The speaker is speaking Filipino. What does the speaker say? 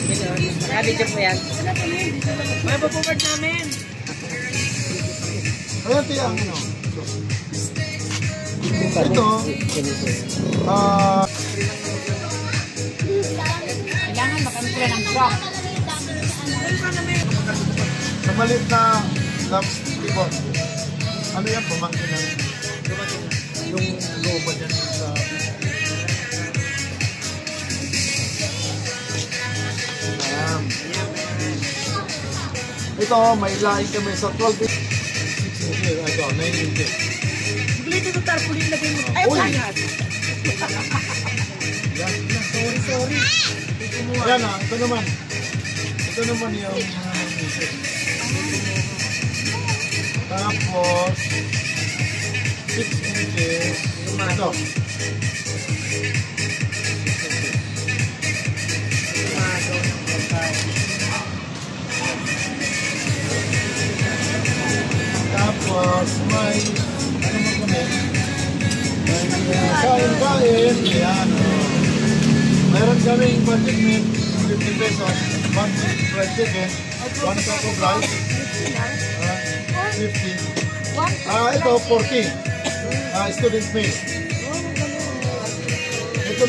Nakabidyo po yan. May pupupad namin. Ayan tiyang ano. Ito. Kailangan makamit sila ng truck. Sa maliit na tipon. Ano yan? Pumangkin na. Yung loba dyan sa... Ayan. Ito, may laing kami sa 12 inches. 6 inches. Ito, 9 inches. Dito ito tarpulin lagay mo. Ay, pangat. Sorry. Ayan na, ito naman. Ito naman yung inches. Tapos 6 inches. Ito. Tapos may ano mo kami? May kain-kain. Ayan. Meron kaming budget meal, 50 pesos, 1 fried chicken, 1 cup of rice, 50. Ito 40. Student meal.